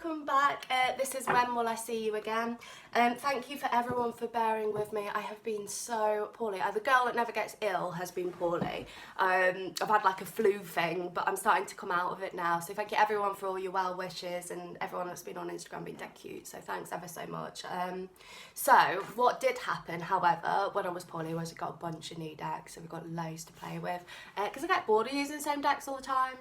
welcome back. This is When Will I See You Again. Thank you for everyone for bearing with me. I have been so poorly. The girl that never gets ill has been poorly. I've had like a flu thing, but I'm starting to come out of it now. So thank you everyone for all your well wishes and everyone that's been on Instagram being dead cute. So thanks ever so much. So what did happen, however, when I was poorly was I got a bunch of new decks. So we've got loads to play with because I get bored of using the same decks all the time.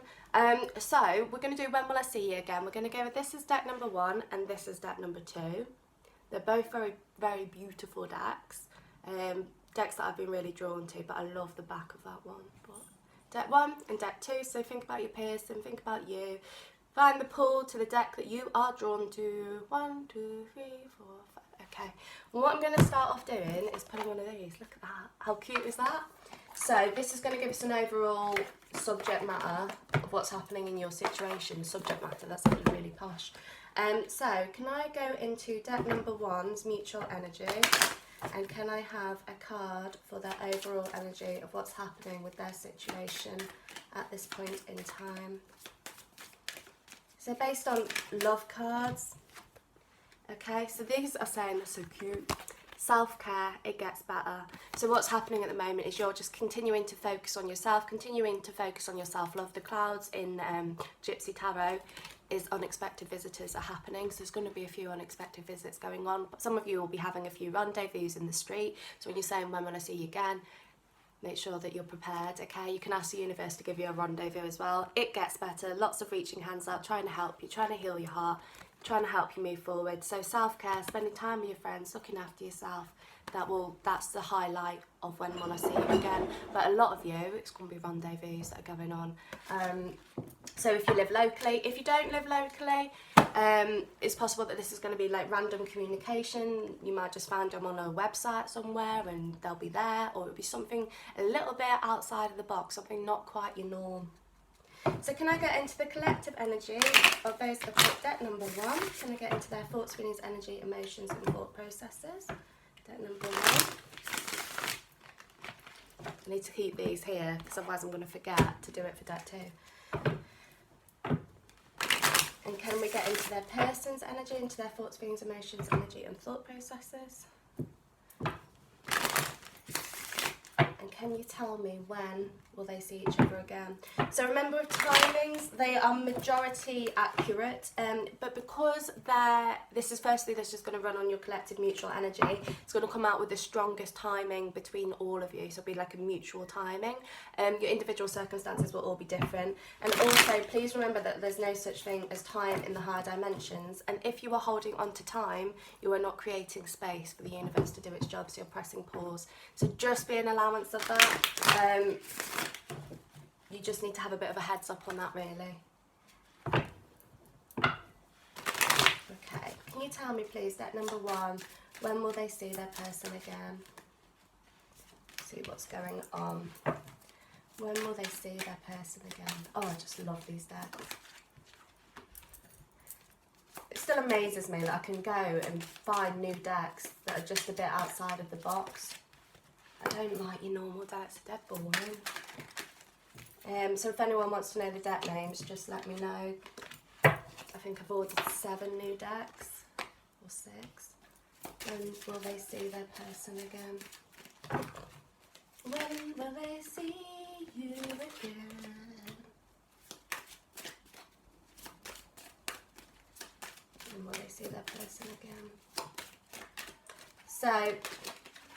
So we're going to do When Will I See You Again. We're going to go with this is deck number 1 and this is deck number 2. They're both very, very beautiful decks. Decks that I've been really drawn to, but I love the back of that one. But deck 1 and deck 2, so think about your person, think about you. Find the pull to the deck that you are drawn to. 1, 2, 3, 4, 5. Okay, well, what I'm going to start off doing is putting one of these. Look at that. How cute is that? So this is going to give us an overall subject matter of what's happening in your situation. Subject matter, that's actually really posh. So can I go into deck number 1's mutual energy, and can I have a card for their overall energy of what's happening with their situation at this point in time? So based on love cards, okay, so these are saying they're so cute. Self-care, it gets better. So what's happening at the moment is you're just continuing to focus on yourself, continuing to focus on your self-love. The clouds in Gypsy Tarot is unexpected visitors are happening. So there's going to be a few unexpected visits going on. Some of you will be having a few rendezvous in the street. So when you're saying, when will I see you again? Make sure that you're prepared, okay? You can ask the universe to give you a rendezvous as well. It gets better. Lots of reaching hands out, trying to help you, trying to heal your heart, trying to help you move forward. So self-care, spending time with your friends, looking after yourself, that's the highlight of When Will I See You Again. But a lot of you, it's going to be rendezvous that are going on. So if you live locally, if you don't live locally, it's possible that this is going to be like random communication. You might just find them on a website somewhere and they'll be there, or it'll be something a little bit outside of the box, something not quite your norm. So can I get into the collective energy of those that picked deck number 1? Can I get into their thoughts, feelings, energy, emotions and thought processes? Deck number 1. I need to keep these here because otherwise I'm going to forget to do it for deck 2. And can we get into their person's energy, into their thoughts, feelings, emotions, energy and thought processes? And can you tell me when will they see each other again? So remember with timings, they are majority accurate, but because this is just going to run on your collective mutual energy, it's going to come out with the strongest timing between all of you, so it'll be like a mutual timing. Your individual circumstances will all be different, and also please remember that there's no such thing as time in the higher dimensions, and if you are holding on to time, you are not creating space for the universe to do its job, so you're pressing pause. So just be an allowance of that. You just need to have a bit of a heads up on that, really. Okay, can you tell me please, deck number 1, when will they see their person again? See what's going on. When will they see their person again? Oh, I just love these decks. It still amazes me that I can go and find new decks that are just a bit outside of the box. I don't like your normal decks, they're dead boring. So if anyone wants to know the deck names, just let me know. I think I've ordered 7 new decks, or 6. When will they see their person again? When will they see you again? When will they see their person again? So,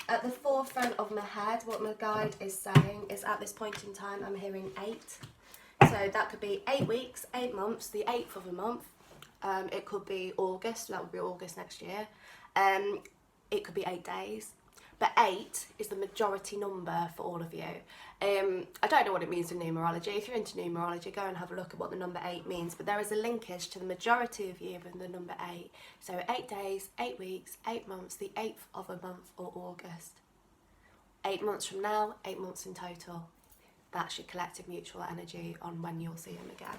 at the forefront of my head, what my guide is saying is at this point in time, I'm hearing 8. So that could be 8 weeks, 8 months, the 8th of a month. It could be August, that would be August next year. It could be 8 days. But 8 is the majority number for all of you. I don't know what it means in numerology. If you're into numerology, go and have a look at what the number 8 means. But there is a linkage to the majority of you with the number 8. So 8 days, 8 weeks, 8 months, the 8th of a month or August. 8 months from now, 8 months in total. That's your collective mutual energy on when you'll see them again.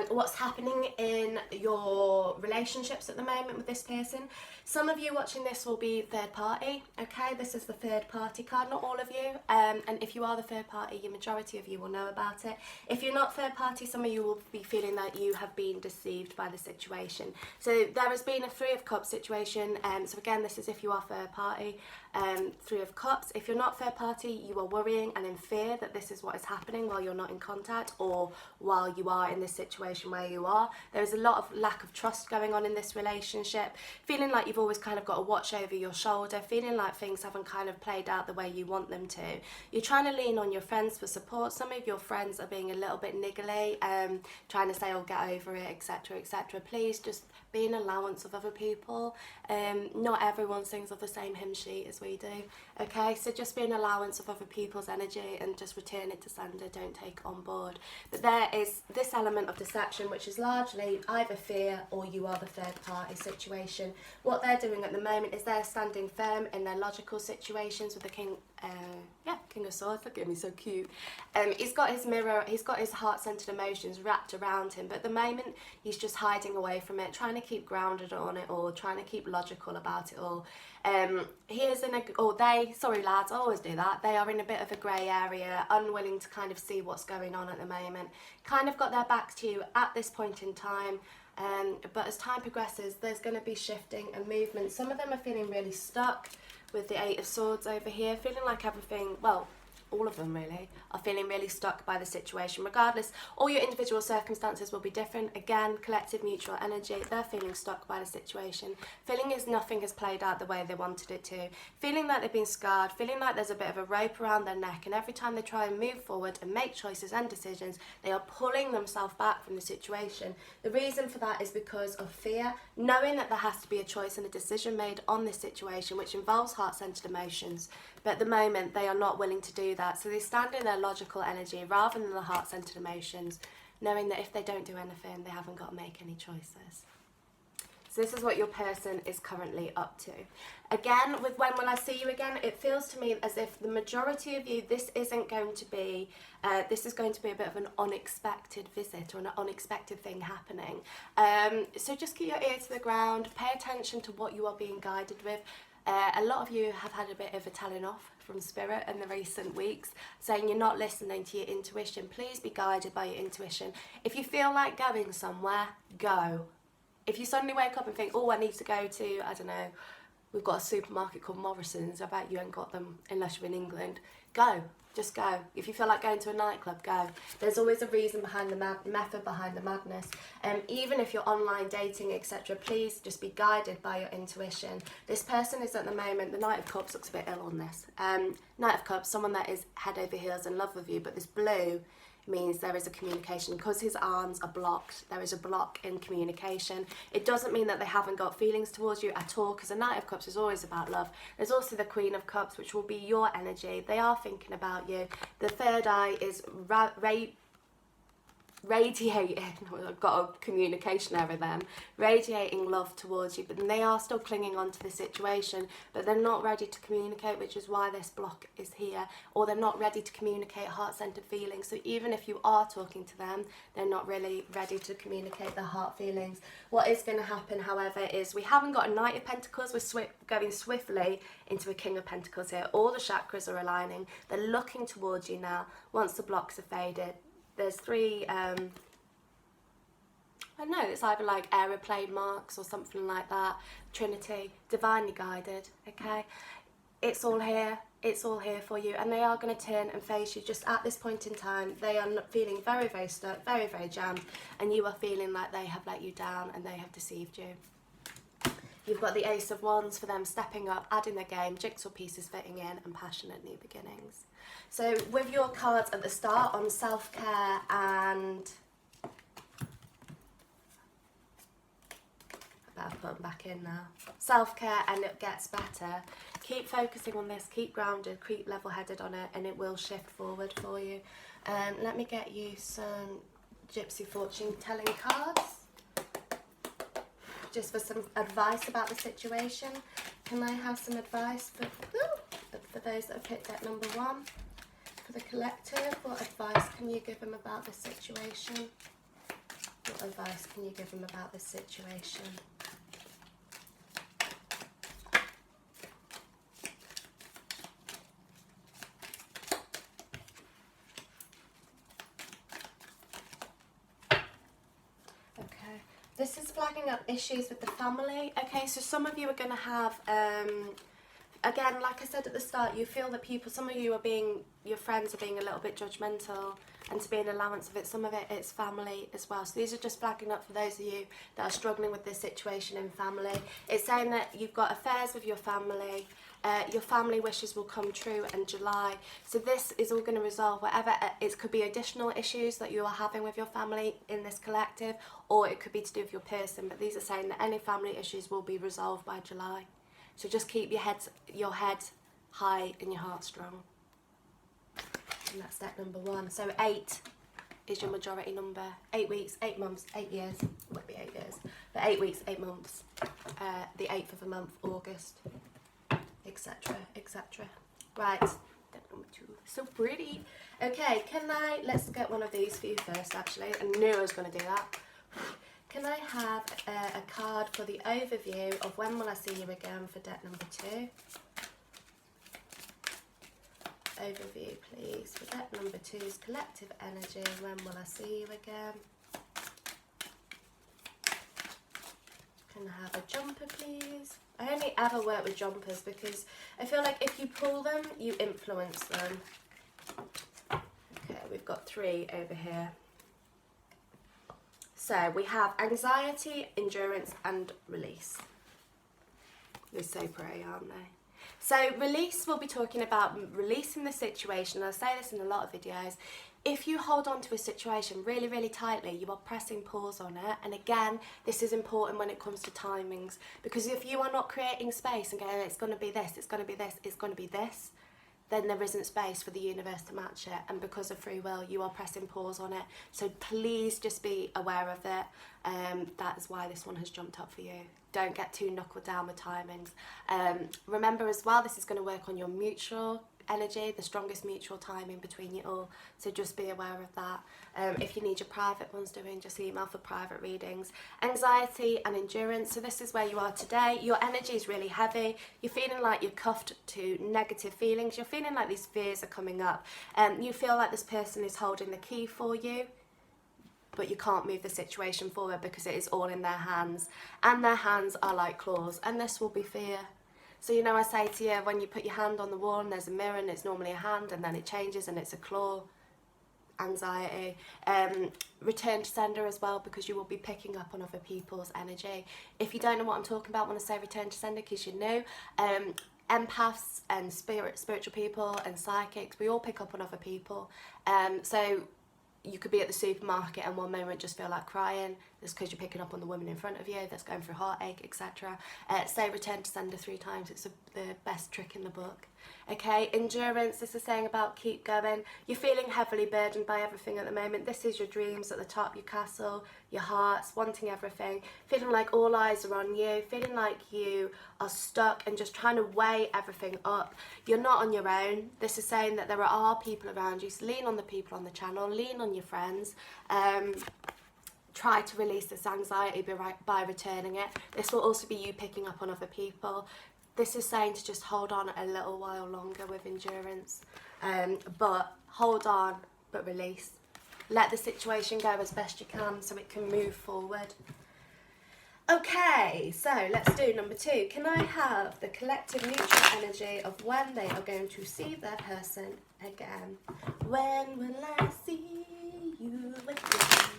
what's happening in your relationships at the moment with this person. Some of you watching this will be third party, okay? This is the third party card, not all of you. And if you are the third party, your majority of you will know about it. If you're not third party, some of you will be feeling that you have been deceived by the situation. So there has been a Three of Cups situation. So again, this is if you are third party. Three of Cups. If you're not third party, you are worrying and in fear that this is what is happening while you're not in contact, or while you are in this situation where you are. There is a lot of lack of trust going on in this relationship, feeling like you've always kind of got a watch over your shoulder, feeling like things haven't kind of played out the way you want them to. You're trying to lean on your friends for support. Some of your friends are being a little bit niggly, trying to say, oh, get over it, etc, etc. Please just be an allowance of other people. Not everyone sings off the same hymn sheet as we do, okay? So just be an allowance of other people's energy and just return it to sender, don't take it on board. But there is this element of deception, which is largely either fear or you are the third party situation. What they're doing at the moment is they're standing firm in their logical situations with the King of Swords. Look at me, so cute. He's got his mirror, he's got his heart-centered emotions wrapped around him, but at the moment he's just hiding away from it, trying to keep grounded on it all, trying to keep logical about it all. He is in a, or they, sorry lads, I always do that, they are in a bit of a grey area, unwilling to kind of see what's going on at the moment, kind of got their backs to you at this point in time. But as time progresses, there's going to be shifting and movement. Some of them are feeling really stuck with the Eight of Swords over here, feeling like everything, well, all of them really, are feeling really stuck by the situation. Regardless, all your individual circumstances will be different. Again, collective mutual energy, they're feeling stuck by the situation. Feeling as nothing has played out the way they wanted it to. Feeling like they've been scarred, feeling like there's a bit of a rope around their neck, and every time they try and move forward and make choices and decisions, they are pulling themselves back from the situation. The reason for that is because of fear, knowing that there has to be a choice and a decision made on this situation, which involves heart-centered emotions. But at the moment, they are not willing to do that. So they stand in their logical energy rather than the heart-centered emotions, knowing that if they don't do anything, they haven't got to make any choices. So this is what your person is currently up to. Again, with When Will I See You Again, it feels to me as if the majority of you, this isn't going to be, this is going to be a bit of an unexpected visit or an unexpected thing happening. So just keep your ear to the ground, pay attention to what you are being guided with. A lot of you have had a bit of a telling off from Spirit in the recent weeks, saying you're not listening to your intuition. Please be guided by your intuition. If you feel like going somewhere, go. If you suddenly wake up and think, oh, I need to go to, I don't know, we've got a supermarket called Morrison's, I bet you ain't got them unless you're in England, go. Just go. If you feel like going to a nightclub, go. There's always a reason behind the method behind the madness. Even if you're online dating, etc., please just be guided by your intuition. This person is at the moment, the Knight of Cups looks a bit ill on this. Knight of Cups, someone that is head over heels in love with you, but this blue means there is a communication. Because his arms are blocked, there is a block in communication. It doesn't mean that they haven't got feelings towards you at all, because the Knight of Cups is always about love. There's also the Queen of Cups, which will be your energy. They are thinking about you. The third eye is radiating, I've got a communication error then, radiating love towards you, but they are still clinging on to the situation, but they're not ready to communicate, which is why this block is here, or they're not ready to communicate heart-centered feelings. So even if you are talking to them, they're not really ready to communicate their heart feelings. What is going to happen, however, is we haven't got a Knight of Pentacles, we're going swiftly into a King of Pentacles here. All the chakras are aligning, they're looking towards you now once the blocks have faded. There's three, I don't know, it's either like aeroplane marks or something like that. Trinity, divinely guided, okay? It's all here for you, and they are going to turn and face you just at this point in time. They are feeling very, very stuck, very, very jammed, and you are feeling like they have let you down and they have deceived you. You've got the Ace of Wands for them stepping up, adding their game, jigsaw pieces fitting in, and passionate new beginnings. So with your cards at the start on self-care and... I better put them back in now. Self-care and it gets better. Keep focusing on this, keep grounded, keep level-headed on it, and it will shift forward for you. Let me get you some Gypsy Fortune telling cards, just for some advice about the situation. Can I have some advice for those that have picked up number 1? For the collective, what advice can you give them about the situation? What advice can you give them about this situation? Okay, this is flagging up issues with the family. Okay, so some of you are going to have, again, like I said at the start, you feel that people, some of you are being, your friends are being a little bit judgmental, and to be an allowance of it, some of it, it's family as well. So these are just flagging up for those of you that are struggling with this situation in family. It's saying that you've got affairs with your family wishes will come true in July. So this is all going to resolve whatever, it could be additional issues that you are having with your family in this collective, or it could be to do with your person, but these are saying that any family issues will be resolved by July. So just keep your head high and your heart strong. And that's step number 1. So 8 is your majority number. 8 weeks, 8 months, 8 years. It won't be 8 years, but 8 weeks, 8 months. The 8th of the month, August, etc., etc. Right, step number 2. So pretty. Okay, let's get one of these for you first, actually. I knew I was going to do that. Can I have a card for the overview of when will I see you again for deck number 2? Overview, please. For deck number 2's collective energy, when will I see you again? Can I have a jumper, please? I only ever work with jumpers because I feel like if you pull them, you influence them. Okay, we've got 3 over here. So we have anxiety, endurance, and release. They're so pretty, aren't they? So release, we'll be talking about releasing the situation. I say this in a lot of videos. If you hold on to a situation really, really tightly, you are pressing pause on it. And again, this is important when it comes to timings. Because if you are not creating space and going, it's going to be this, it's going to be this, it's going to be this, then there isn't space for the universe to match it. And because of free will, you are pressing pause on it. So please just be aware of it. That is why this one has jumped up for you. Don't get too knuckled down with timings. Remember as well, this is going to work on your mutual energy, the strongest mutual timing between you all. So just be aware of that. If you need your private ones doing, just email for private readings. Anxiety and endurance. So this is where you are today. Your energy is really heavy. You're feeling like you're cuffed to negative feelings. You're feeling like these fears are coming up. You feel like this person is holding the key for you, but you can't move the situation forward because it is all in their hands. And their hands are like claws. And this will be fear. So, you know, I say to you, when you put your hand on the wall and there's a mirror and it's normally a hand and then it changes and it's a claw. Anxiety. Return to sender as well, because you will be picking up on other people's energy. If you don't know what I'm talking about when I say return to sender, because you know, empaths and spiritual people and psychics, we all pick up on other people. So you could be at the supermarket and one moment just feel like crying. That's because you're picking up on the woman in front of you that's going through heartache, etc. Say return to sender 3 times. It's the best trick in the book. Okay, endurance. This is saying about keep going. You're feeling heavily burdened by everything at the moment. This is your dreams at the top, your castle, your hearts, wanting everything. Feeling like all eyes are on you. Feeling like you are stuck and just trying to weigh everything up. You're not on your own. This is saying that there are people around you. So lean on the people on the channel. Lean on your friends. Try to release this anxiety by returning it. This will also be you picking up on other people. This is saying to just hold on a little while longer with endurance. But hold on, but release. Let the situation go as best you can so it can move forward. Okay, so let's do number 2. Can I have the collective neutral energy of when they are going to see their person again? When will I see you again?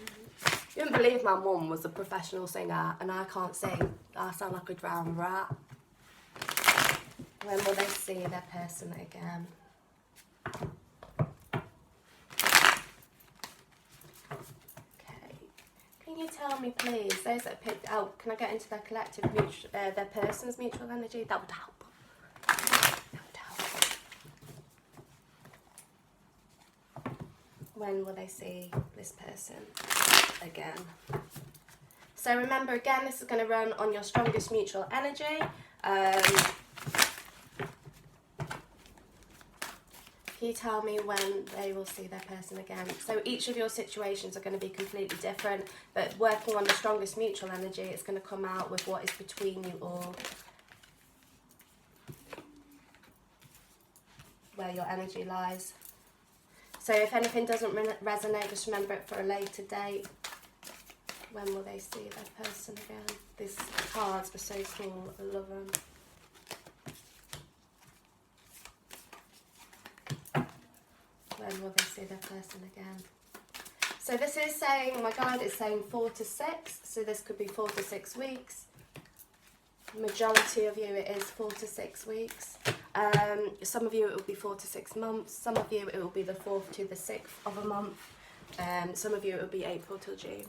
You wouldn't believe my mum was a professional singer and I can't sing. I sound like a drowned rat. When will they see their person again? Okay. Can you tell me, please, those that picked out, can I get into their collective, their person's mutual energy? That would help. That would help. When will they see this person again? So remember, again, this is going to run on your strongest mutual energy. Can you tell me when they will see their person again? So each of your situations are going to be completely different, but working on the strongest mutual energy, it's going to come out with what is between you all. Where your energy lies. So if anything doesn't resonate, just remember it for a later date. When will they see their person again? These cards are so cool. I love them. When will they see their person again? So this is saying, my guide is saying 4 to 6. So this could be 4 to 6 weeks. Majority of you, it is 4 to 6 weeks. Some of you, it will be 4 to 6 months. Some of you, it will be the 4th to the 6th of a month. Some of you, it will be April till June.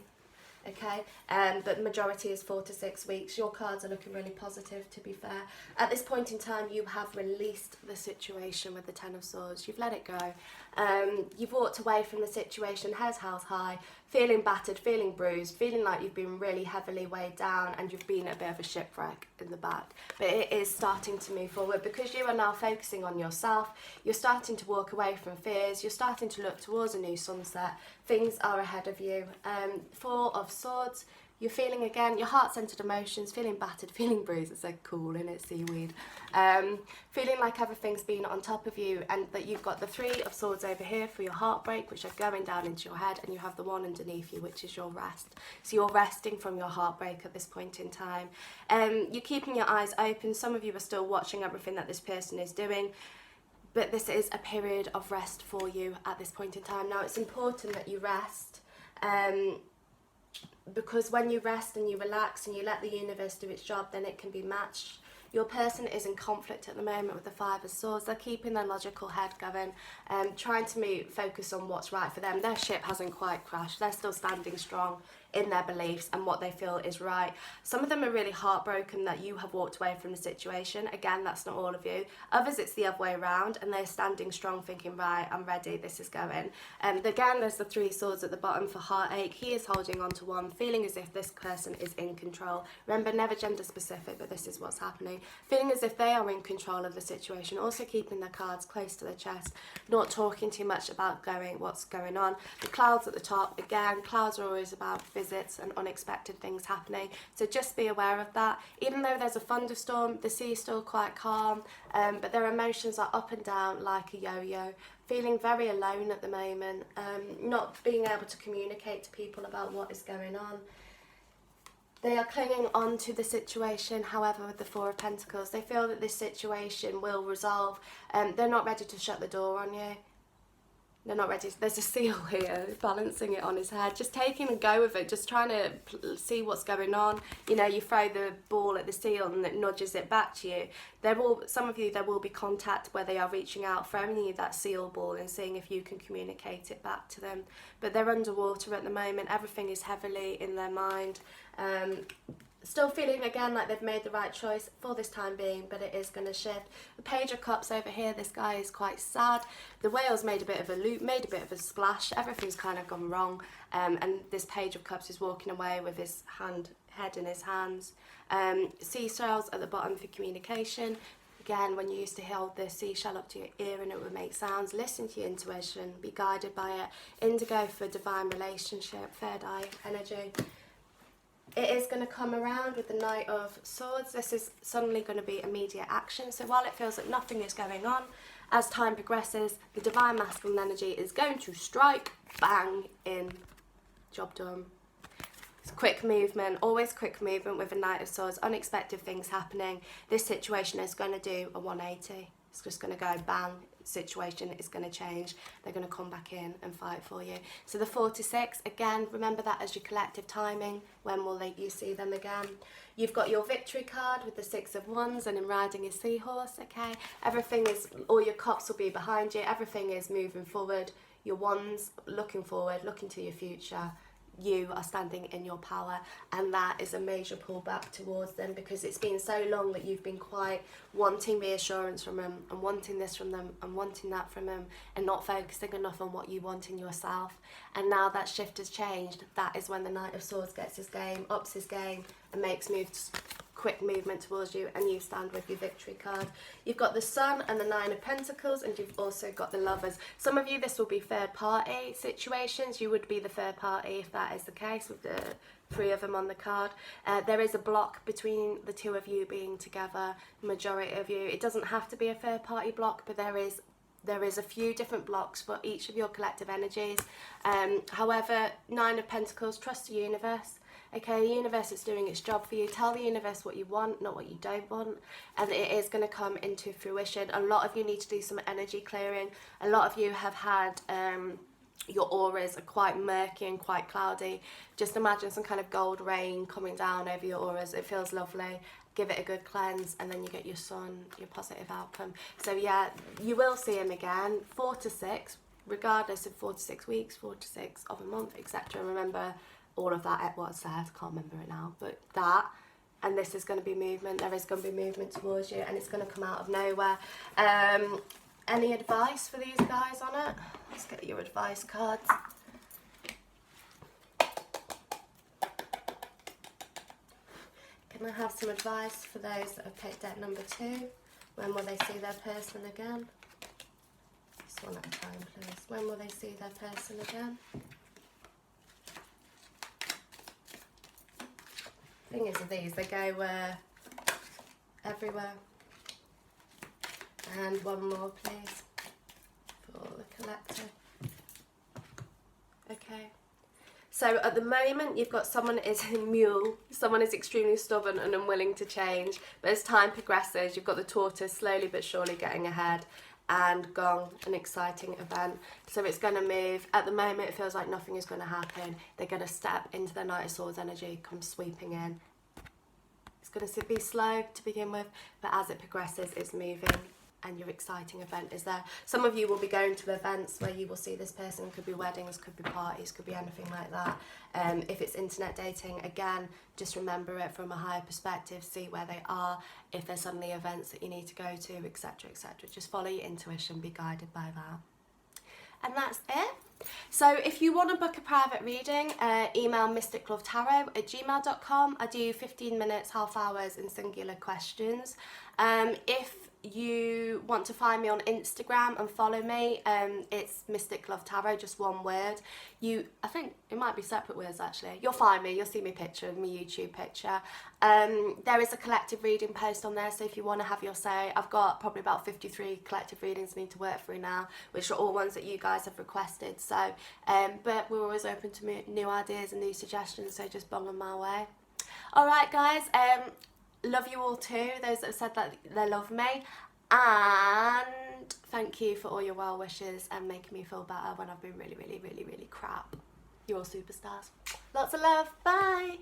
Okay, but the majority is 4 to 6 weeks. Your cards are looking really positive, to be fair. At this point in time, you have released the situation with the Ten of Swords. You've let it go. You've walked away from the situation, head held high, feeling battered, feeling bruised, feeling like you've been really heavily weighed down and you've been a bit of a shipwreck in the back. But it is starting to move forward because you are now focusing on yourself. You're starting to walk away from fears. You're starting to look towards a new sunset. Things are ahead of you. 4 of Swords. You're feeling again your heart-centered emotions, feeling battered, feeling bruised. It's so cool, isn't it, seaweed? Feeling like everything's been on top of you, and that you've got the 3 of Swords over here for your heartbreak, which are going down into your head, and you have the 1 underneath you, which is your rest. So you're resting from your heartbreak at this point in time. You're keeping your eyes open. Some of you are still watching everything that this person is doing, but this is a period of rest for you at this point in time. Now, it's important that you rest. Because when you rest and you relax and you let the universe do its job, then it can be matched. Your person is in conflict at the moment with the 5 of Swords. They're keeping their logical head going, trying to focus on what's right for them. Their ship hasn't quite crashed. They're still standing strong in their beliefs and what they feel is right. Some of them are really heartbroken that you have walked away from the situation. Again, that's not all of you. Others, it's the other way around, and they're standing strong thinking, right, I'm ready, this is going. Again, there's the 3 swords at the bottom for heartache. He is holding on to 1, feeling as if this person is in control. Remember, never gender specific, but this is what's happening. Feeling as if they are in control of the situation, also keeping their cards close to their chest, not talking too much about what's going on. The clouds at the top, again, clouds are always about visits and unexpected things happening, so just be aware of that. Even though there's a thunderstorm, the sea is still quite calm, but their emotions are up and down like a yo-yo. Feeling very alone at the moment, not being able to communicate to people about what is going on. They are clinging on to the situation, however, with the 4 of Pentacles. They feel that this situation will resolve. They're not ready to shut the door on you. They're not ready. There's a seal here, balancing it on his head. Just taking a go of it, just trying to see what's going on. You know, you throw the ball at the seal and it nudges it back to you. Some of you, there will be contact where they are reaching out, throwing you that seal ball and seeing if you can communicate it back to them. But they're underwater at the moment. Everything is heavily in their mind. Still feeling again like they've made the right choice for this time being, but it is going to shift. The Page of Cups over here, this guy is quite sad. The whale's made a bit of a loop, made a bit of a splash. Everything's kind of gone wrong, and this Page of Cups is walking away with his head in his hands. Seashells at the bottom for communication. Again, when you used to hold the seashell up to your ear and it would make sounds, listen to your intuition, be guided by it. Indigo for divine relationship, third eye energy. It is going to come around with the Knight of Swords. This is suddenly going to be immediate action. So while it feels like nothing is going on, as time progresses, the divine masculine energy is going to strike, bang, in, job done. It's quick movement, always quick movement with a Knight of Swords, unexpected things happening. This situation is going to do a 180. It's just going to go bang, situation is going to change. They're going to come back in and fight for you. So the 4 to 6, again, remember that as your collective timing. When will you see them again? You've got your victory card with the 6 of Wands and in riding a seahorse, okay? Everything is, all your cups will be behind you. Everything is moving forward. Your wands looking forward, looking to your future. You are standing in your power, and that is a major pull back towards them, because it's been so long that you've been quite wanting reassurance from them and wanting this from them and wanting that from them and not focusing enough on what you want in yourself. And now that shift has changed. That is when the Knight of Swords gets his game, ups his game and makes moves quick movement towards you, and you stand with your victory card. You've got the Sun and the Nine of Pentacles, and you've also got the Lovers. Some of you, this will be third party situations. You would be the third party if that is the case, with the 3 of them on the card. There is a block between the 2 of you being together, majority of you. It doesn't have to be a third party block, but there is a few different blocks for each of your collective energies. However, 9 of Pentacles, trust the universe. Okay, the universe is doing its job for you. Tell the universe what you want, not what you don't want, and it is going to come into fruition. A lot of you need to do some energy clearing. A lot of you have had your auras are quite murky and quite cloudy. Just imagine some kind of gold rain coming down over your auras. It feels lovely. Give it a good cleanse, and then you get your Sun, your positive outcome. So yeah, you will see him again, 4 to 6, regardless of 4 to 6 weeks, 4 to 6 of a month, etc. Remember all of that, what I said, I can't remember it now, but that, and this is going to be movement. There is going to be movement towards you, and it's going to come out of nowhere. Any advice for these guys on it? Let's get your advice cards. Can I have some advice for those that have picked deck number 2? When will they see their person again? Just one at a time, please. When will they see their person again? Thing is with these, they go everywhere. And one more, please, for the collector. Okay. So at the moment, you've got someone is a mule, someone is extremely stubborn and unwilling to change. But as time progresses, you've got the tortoise slowly but surely getting ahead, and gong, an exciting event. So it's going to move. At the moment, it feels like nothing is going to happen. They're going to step into the Knight of Swords energy, come sweeping in. It's going to be slow to begin with, but as it progresses, it's moving, and your exciting event is there. Some of you will be going to events where you will see this person. Could be weddings, could be parties, could be anything like that. If it's internet dating, again, just remember it from a higher perspective, see where they are, if there's suddenly events that you need to go to, etc, etc. Just follow your intuition, be guided by that. And that's it. So if you want to book a private reading, email mysticlovetarot@gmail.com. I do 15 minutes, half hours in singular questions. If you want to find me on Instagram and follow me, it's mysticlovetarot, just one word. I think it might be separate words actually. You'll find me, you'll see my picture, my YouTube picture. There is a collective reading post on there, so if you want to have your say, I've got probably about 53 collective readings I need to work through now, which are all ones that you guys have requested. So, but we're always open to new ideas and new suggestions, so just bung them my way. Alright guys, love you all too, those that have said that they love me, and thank you for all your well wishes and making me feel better when I've been really, really, really, really crap. You're all superstars. Lots of love, bye!